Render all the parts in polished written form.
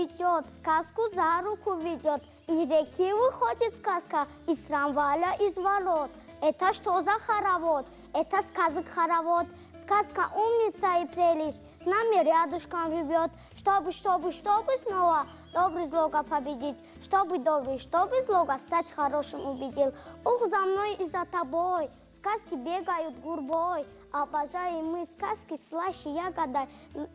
идет, сказку за руку ведет. Из реки выходит сказка, из трамвая, из ворот. Это что за хоровод? Это сказок-хоровод. Сказка умница и прелесть, с нами рядышком живет. Чтобы снова добрый злого победить. Чтобы добрый, чтобы злого стать хорошим убедил. Ух, за мной и за тобой. Сказки бегают гурбой. Обожаем мы сказки, слаще ягода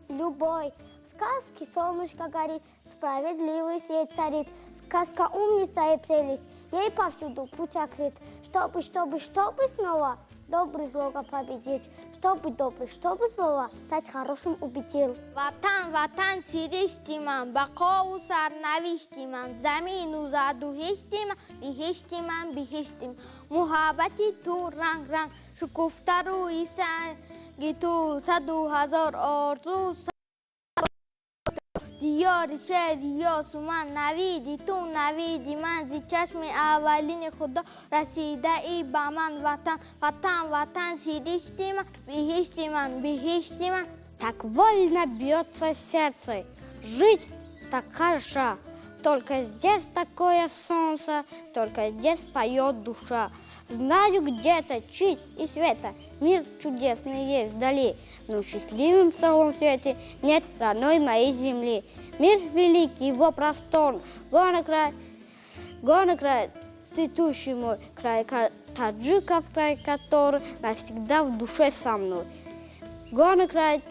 любой. В сказке солнышко горит, справедливый свет царит. Сказка умница и прелесть, ей повсюду путь открыт. Чтобы снова добрый злого победить. Чтобы добрый, чтобы злого стать хорошим убедил. Ватан, сирештиман, бақоу сарнавиштиман, замину заду хештиман, бихештиман. Мухаббати ту ранг, шукуфтару исан, гиту саду хазор орзу. دیار شهر یا سومن نویدی تو نویدی من زی چشم اولین خدا رسیده ای با من وطن сидишь من بهشتی من. Так вольно бьется сердце, жить так хороша. Только здесь такое солнце, только здесь поет душа. Знаю, где-то чуть и света мир чудесный есть вдали, но в счастливом целом свете нет родной моей земли. Мир великий, его простор, горный край, цветущий мой край, таджиков край, который навсегда в душе со мной. Горный край,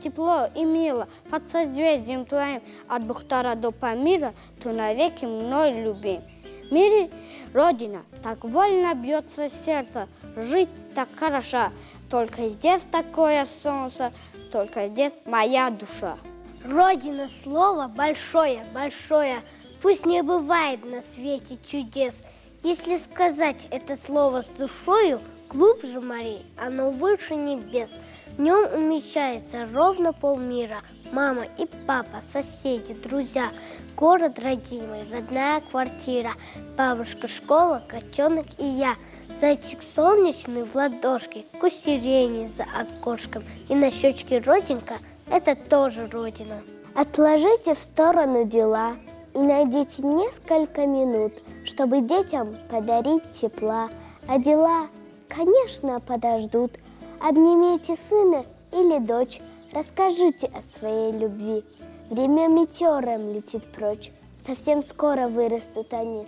тепло и мило, под созвездием твоим, от Бухтара до Памира, ты навеки мной любим. В мире Родина, так вольно бьется сердце, жить так хороша. Только здесь такое солнце, только здесь моя душа. Родина слово большое, большое, пусть не бывает на свете чудес. Если сказать это слово с душою, глубже морей, оно выше небес. В нем умещается ровно полмира. Мама и папа, соседи, друзья, город родимый, родная квартира, бабушка, школа, котенок и я. Зайчик солнечный в ладошке, кусерени за окошком, и на щечке родинка – это тоже родина. Отложите в сторону дела и найдите несколько минут, чтобы детям подарить тепла. А дела, конечно, подождут. Обнимите сына или дочь, расскажите о своей любви. Время метеором летит прочь, совсем скоро вырастут они.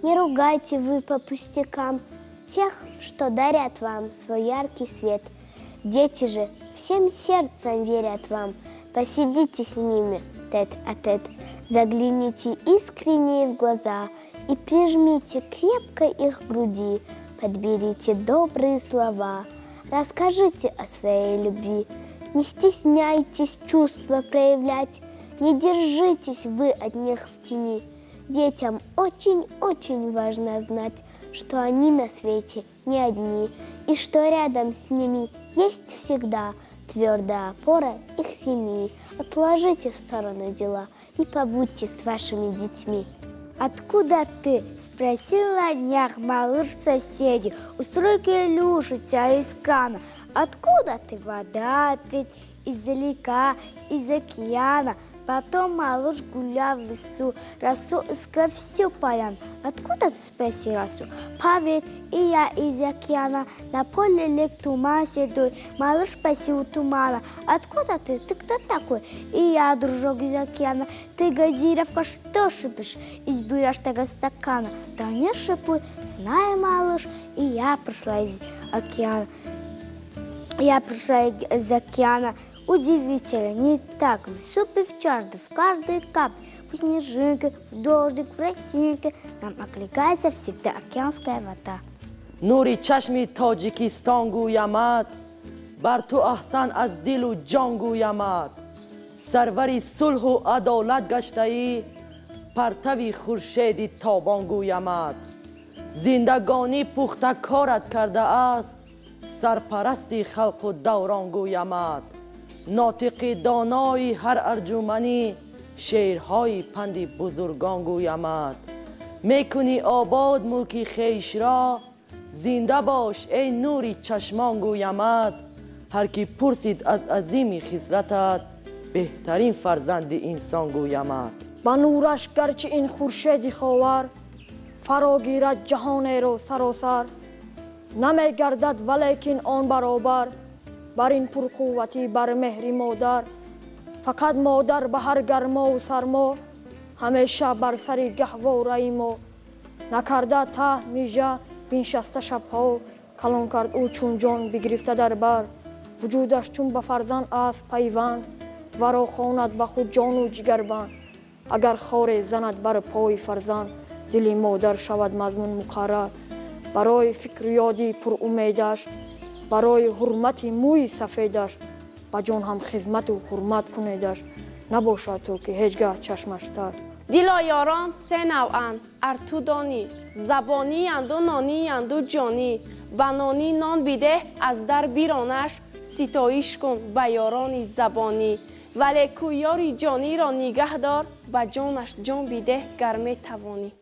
Не ругайте вы по пустякам тех, что дарят вам свой яркий свет. Дети же всем сердцем верят вам. Посидите с ними тет-а-тет, загляните искренне в глаза и прижмите крепко их к груди, подберите добрые слова, расскажите о своей любви. Не стесняйтесь чувства проявлять, не держитесь вы от них в тени. Детям очень-очень важно знать, что они на свете не одни, и что рядом с ними есть всегда твердая опора их семьи. Отложите в сторону дела и побудьте с вашими детьми. Откуда ты? Спросила на днях малыш соседи. Устройки люшатся из крана. Откуда ты? Вода ответь издалека, из океана. Потом малыш гулял в лесу, росу искал всю поляну. Откуда ты? Спросил росу. Поверь, и я из океана. На поле лег туман седой. Малыш пасил тумана. Откуда ты? Ты кто такой? И я, дружок из океана. Ты, газировка, что шипишь из бирожного стакана? Да не шипуй, знай, малыш, и я пришла из океана. Удивительно, не так. В супе в чашке, в каждой капле, в снежинке, в дождик, в росинке нам окликается всегда океанская вода. نوری چشمی تاجیکستان گویمد بر تو احسن از دل و جان گویمد سروری صلح و عدالت گشته ای پرتوی خورشیدی تابان گویمد زندگانی پخته کارت کرده است سرپرستی خلق و دوران گویمد ناطق دانای هر ارجمندی شعرهای پند بزرگان گویمد میکنی آباد ملک خویش را زنده باش ای نوری چشمان گویمد هر کی پرسید از عظیم خسرتت بهترین فرزند انسان گویمت. با نورش گرچه این خورشید خاور فرا گیرد جهان رو سراسر، نمی گردد ولیکن آن برابر بر این پرقوتی بر مهری مادر. فقط مادر به هر گرما و سرما همیشه بر سر گهواره ما. نکرده ته میژه بنشسته شبها، کلان کرد او چون جان بگرفته در بر. وجودش چون به فرزند است پیوند، ورا خواند به خود جان و جگر بند. اگر خار زند بر پای فرزند، دل مادر شود مضمون مقرر. برای فکر یادی پر امیدش، برای حرمت موی سفیدش، با جان هم خدمت و حرمت کنیدش. نباشد تو که هیچگاه چشمش تر. دلا یاران سه نوعند ار تو دانی، زبانی اند و نانی اند و جانی. به نانی نان بیده از در بیرانش، ستایش کن به یارانی زبانی. ولی کو یاری جانی را نگه دار، به جانش جان بیده گر می توانی.